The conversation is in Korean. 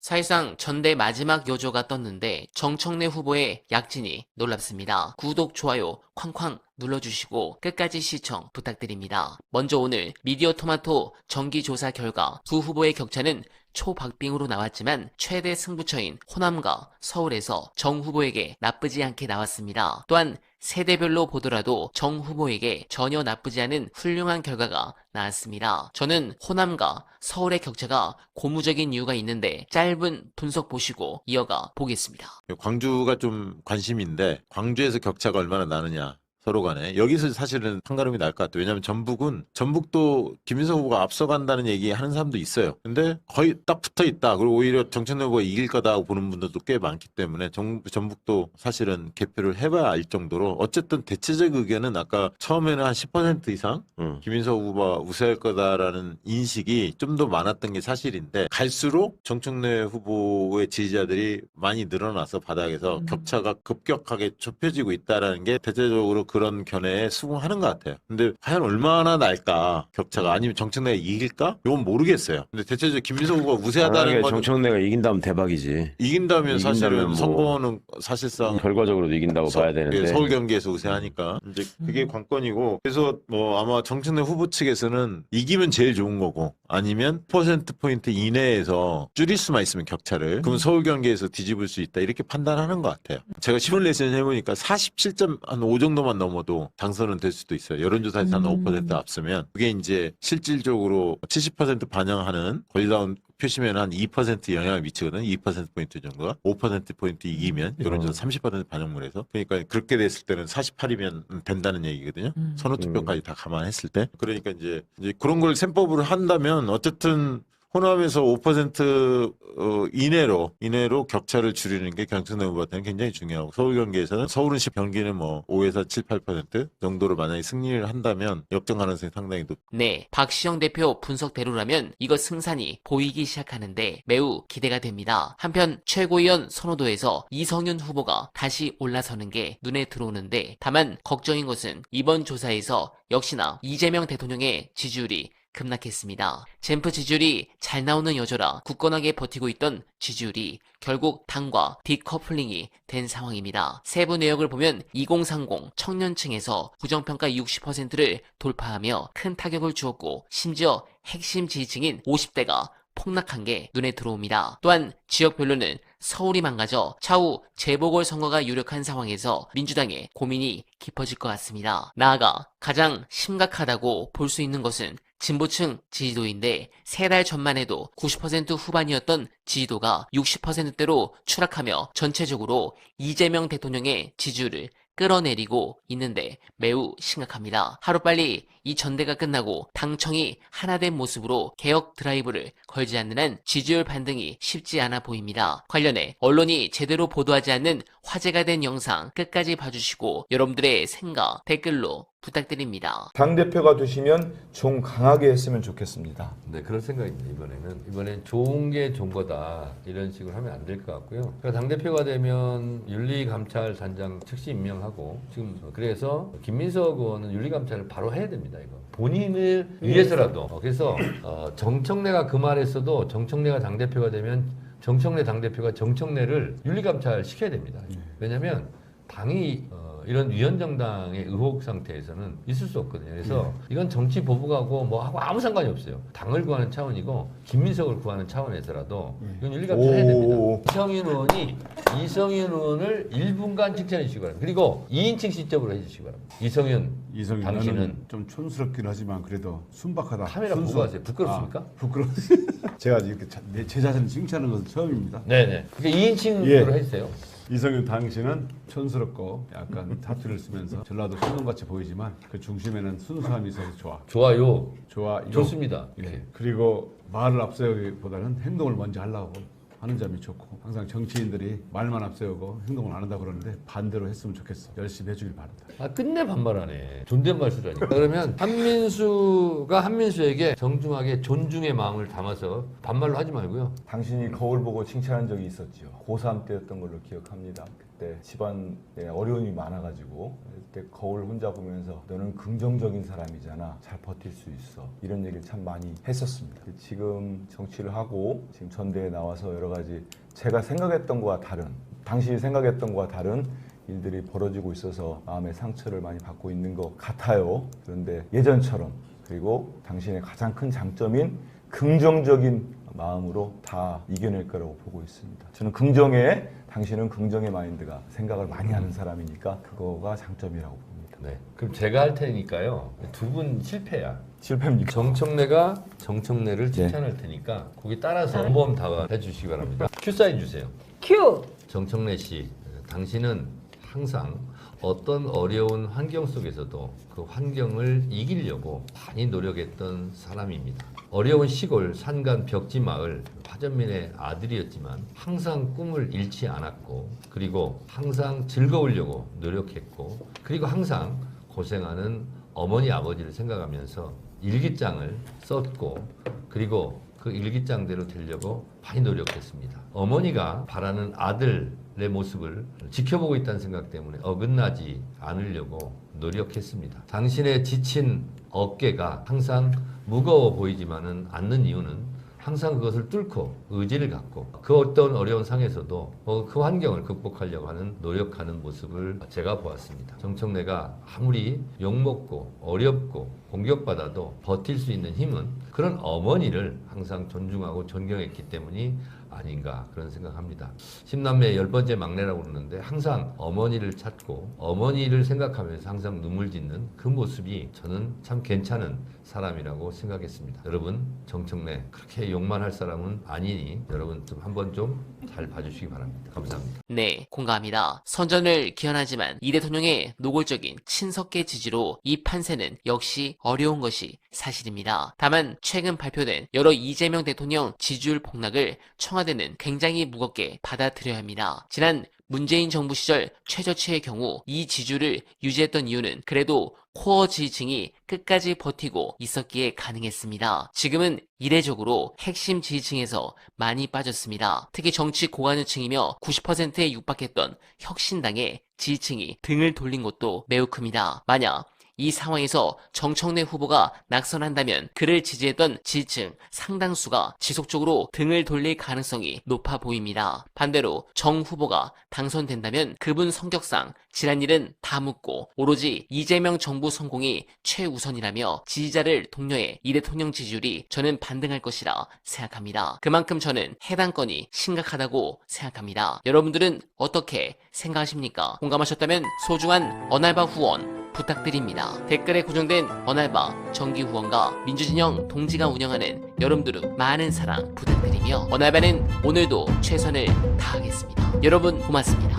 사실상 전대 마지막 여조가 떴는데 정청래 후보의 약진이 놀랍습니다. 구독, 좋아요 쾅쾅 눌러주시고 끝까지 시청 부탁드립니다. 먼저 오늘 미디어 토마토 정기조사 결과 두 후보의 격차는 초박빙으로 나왔지만 최대 승부처인 호남과 서울에서 정 후보에게 나쁘지 않게 나왔습니다. 또한 세대별로 보더라도 정 후보에게 전혀 나쁘지 않은 훌륭한 결과가 나왔습니다. 저는 호남과 서울의 격차가 고무적인 이유가 있는데 짧은 분석 보시고 이어가 보겠습니다. 광주가 좀 관심인데 광주에서 격차가 얼마나 나느냐. 서로 간에 여기서 사실은 판가름이 날 것 같아요. 왜냐하면 전북도 김인석 후보가 앞서간다는 얘기 하는 사람도 있어요. 근데 거의 딱 붙어 있다. 그리고 오히려 정청래 후보가 이길 거다 보는 분들도 꽤 많기 때문에 전북도 사실은 개표를 해봐야 알 정도로 어쨌든 대체적 의견은 아까 처음에는 한 10% 이상 김인석 후보가 우세할 거다라는 인식이 좀 더 많았던 게 사실인데 갈수록 정청래 후보의 지지자들이 많이 늘어나서 바닥에서 격차가 급격하게 좁혀지고 있다라는 게 대체적으로 그런 견해에 수긍하는 것 같아요. 근데 과연 얼마나 날까 격차가 아니면 정청래가 이길까? 이건 모르겠어요. 근데 대체적으로 김민석 후보가 우세하다는 건 정청래가 이긴다면 대박이지. 이긴다면 사실은 뭐 선거는 사실상 결과적으로도 이긴다고 봐야 되는데 서울 경기에서 우세하니까 이제 그게 관건이고 그래서 뭐 아마 정청래 후보 측에서는 이기면 제일 좋은 거고 아니면 퍼센트 이내에서 줄일 수만 있으면 격차를 그러면 서울 경기에서 뒤집을 수 있다 이렇게 판단하는 것 같아요. 제가 시뮬레이션 해보니까 47.5 정도만 넘어도 당선은 될 수도 있어요. 여론조사에서 한 5% 앞서면 그게 이제 실질적으로 70% 반영하는 권리다운 표시면 한 2% 영향을 미치거든요. 2%포인트 정도가. 5%포인트 이기면 여론조사 30% 반영물에서. 그러니까 그렇게 됐을 때는 48이면 된다는 얘기거든요. 선호투표까지 다 감안했을 때. 그러니까 이제 그런 걸 셈법으로 한다면 어쨌든 호남에서 5% 이내로 격차를 줄이는 게 정청래 후보한테는 굉장히 중요하고 서울 경기에서는 서울은 10, 경기는 뭐 5에서 7, 8% 정도로 만약에 승리를 한다면 역전 가능성이 상당히 높. 네, 박시영 대표 분석대로라면 이거 승산이 보이기 시작하는데 매우 기대가 됩니다. 한편 최고위원 선호도에서 이성윤 후보가 다시 올라서는 게 눈에 들어오는데 다만 걱정인 것은 이번 조사에서 역시나 이재명 대통령의 지지율이 급락했습니다. 젠프 지지율이 잘 나오는 여조라 굳건하게 버티고 있던 지지율이 결국 당과 디커플링이 된 상황입니다. 세부 내역을 보면 2030 청년층에서 부정평가 60%를 돌파하며 큰 타격을 주었고 심지어 핵심 지지층인 50대가 폭락한 게 눈에 들어옵니다. 또한 지역별로는 서울이 망가져 차후 재보궐선거가 유력한 상황에서 민주당의 고민이 깊어질 것 같습니다. 나아가 가장 심각하다고 볼 수 있는 것은 진보층 지지도인데 3달 전만 해도 90% 후반이었던 지지도가 60%대로 추락하며 전체적으로 이재명 대통령의 지지율을 끌어내리고 있는데 매우 심각합니다. 하루빨리 이 전대가 끝나고 당청이 하나된 모습으로 개혁 드라이브를 걸지 않는 한 지지율 반등이 쉽지 않아 보입니다. 관련해 언론이 제대로 보도하지 않는 화제가 된 영상 끝까지 봐주시고 여러분들의 생각 댓글로 부탁드립니다. 당대표가 되시면 좀 강하게 했으면 좋겠습니다. 네, 그런 생각입니다. 이번엔 좋은 게 좋은 거다 이런 식으로 하면 안 될 것 같고요. 그러니까 당대표가 되면 윤리감찰단장 즉시 임명하고 지금 그래서 김민석 의원은 윤리감찰을 바로 해야 됩니다. 이거 본인을 위해서라도. 그래서 정청래가 그 말했어도 정청래가 당대표가 되면 정청래 당대표가 정청래를 윤리감찰 시켜야 됩니다. 왜냐하면 당이 이런 위헌정당의 의혹 상태에서는 있을 수 없거든요. 그래서 이건 정치 보복하고 뭐 하고 아무 상관이 없어요. 당을 구하는 차원이고 김민석을 구하는 차원에서라도 이건 윤리감찰 해야 됩니다. 이성윤 의원을 1분간 칭찬해 주시기 바랍니다. 그리고 2인칭 시점으로 해주시기 바랍니다. 이성윤 당신은 좀 촌스럽긴 하지만 그래도 순박하다. 카메라 보고 하세요. 부끄럽습니까? 부끄러워. 제가 이렇게 제 자신을 칭찬하는 것은 처음입니다. 네네. 그게 2인칭으로 해주세요. 이성윤 당신은 촌스럽고 약간 사투리를 쓰면서 전라도 순놈같이 보이지만 그 중심에는 순수함이 있어서 좋아. 좋아요. 좋습니다. 예. 그리고 말을 앞세우기보다는 행동을 먼저 하려고 하는 점이 좋고 항상 정치인들이 말만 앞세우고 행동을 안 한다고 그러는데 반대로 했으면 좋겠어. 열심히 해주길 바란다. 끝내 반말하네. 존댓말 쓰라니까. 그러면 한민수가 한민수에게 정중하게 존중의 마음을 담아서 반말로 하지 말고요. 당신이 거울 보고 칭찬한 적이 있었죠. 고3 때였던 걸로 기억합니다. 그때 집안에 어려움이 많아가지고 그때 거울 혼자 보면서 너는 긍정적인 사람이잖아, 잘 버틸 수 있어, 이런 얘기를 참 많이 했었습니다. 지금 정치를 하고 지금 전대에 나와서 여러 가지 제가 생각했던 것과 다른, 당시 생각했던 것과 다른 일들이 벌어지고 있어서 마음의 상처를 많이 받고 있는 것 같아요. 그런데 예전처럼, 그리고 당신의 가장 큰 장점인 긍정적인 마음으로 다 이겨낼 거라고 보고 있습니다. 저는 긍정에, 당신은 긍정의 마인드가, 생각을 많이 하는 사람이니까 그거가 장점이라고 봅니다. 네. 그럼 제가 할 테니까요. 두 분 실패야. 실패입니까? 정청래가 정청래를 칭찬할 테니까 거기 따라서 한번 다 해주시기 바랍니다. 큐 사인 주세요. 큐! 정청래 씨, 당신은 항상 어떤 어려운 환경 속에서도 그 환경을 이기려고 많이 노력했던 사람입니다. 어려운 시골 산간 벽지 마을 화전민의 아들이었지만 항상 꿈을 잃지 않았고, 그리고 항상 즐거우려고 노력했고, 그리고 항상 고생하는 어머니 아버지를 생각하면서 일기장을 썼고, 그리고 그 일기장대로 되려고 많이 노력했습니다. 어머니가 바라는 아들의 모습을 지켜보고 있다는 생각 때문에 어긋나지 않으려고 노력했습니다. 당신의 지친 어깨가 항상 무거워 보이지만은 않는 이유는 항상 그것을 뚫고 의지를 갖고 그 어떤 어려운 상에서도 그 환경을 극복하려고 하는 노력하는 모습을 제가 보았습니다. 정청래가 아무리 욕먹고 어렵고 공격받아도 버틸 수 있는 힘은 그런 어머니를 항상 존중하고 존경했기 때문이 아닌가 그런 생각합니다. 10남매 10번째 막내라고 그러는데 항상 어머니를 찾고 어머니를 생각하면서 항상 눈물 짓는 그 모습이 저는 참 괜찮은 사람이라고 생각했습니다. 여러분, 정청래 그렇게 욕만 할 사람은 아니니 여러분 좀 한번 좀 잘 봐주시기 바랍니다. 감사합니다. 네, 공감합니다. 선전을 기원하지만 이 대통령의 노골적인 친석계 지지로 이 판세는 역시 어려운 것이 사실입니다. 다만 최근 발표된 여러 이재명 대통령 지지율 폭락을 청와대는 굉장히 무겁게 받아들여야 합니다. 지난 문재인 정부 시절 최저치의 경우 이 지지율을 유지했던 이유는 그래도 코어 지지층이 끝까지 버티고 있었기에 가능했습니다. 지금은 이례적으로 핵심 지지층에서 많이 빠졌습니다. 특히 정치 고관여층이며 90%에 육박했던 혁신당의 지지층이 등을 돌린 것도 매우 큽니다. 만약 이 상황에서 정청래 후보가 낙선한다면 그를 지지했던 지지층 상당수가 지속적으로 등을 돌릴 가능성이 높아 보입니다. 반대로 정 후보가 당선된다면 그분 성격상 지난일은 다 묻고 오로지 이재명 정부 성공이 최우선이라며 지지자를 독려해 이 대통령 지지율이 저는 반등할 것이라 생각합니다. 그만큼 저는 해당 건이 심각하다고 생각합니다. 여러분들은 어떻게 생각하십니까? 공감하셨다면 소중한 언알바 후원 부탁드립니다. 댓글에 고정된 언알바 정기 후원과 민주진영 동지가 운영하는 여러분들의 많은 사랑 부탁드리며 언알바는 오늘도 최선을 다하겠습니다. 여러분 고맙습니다.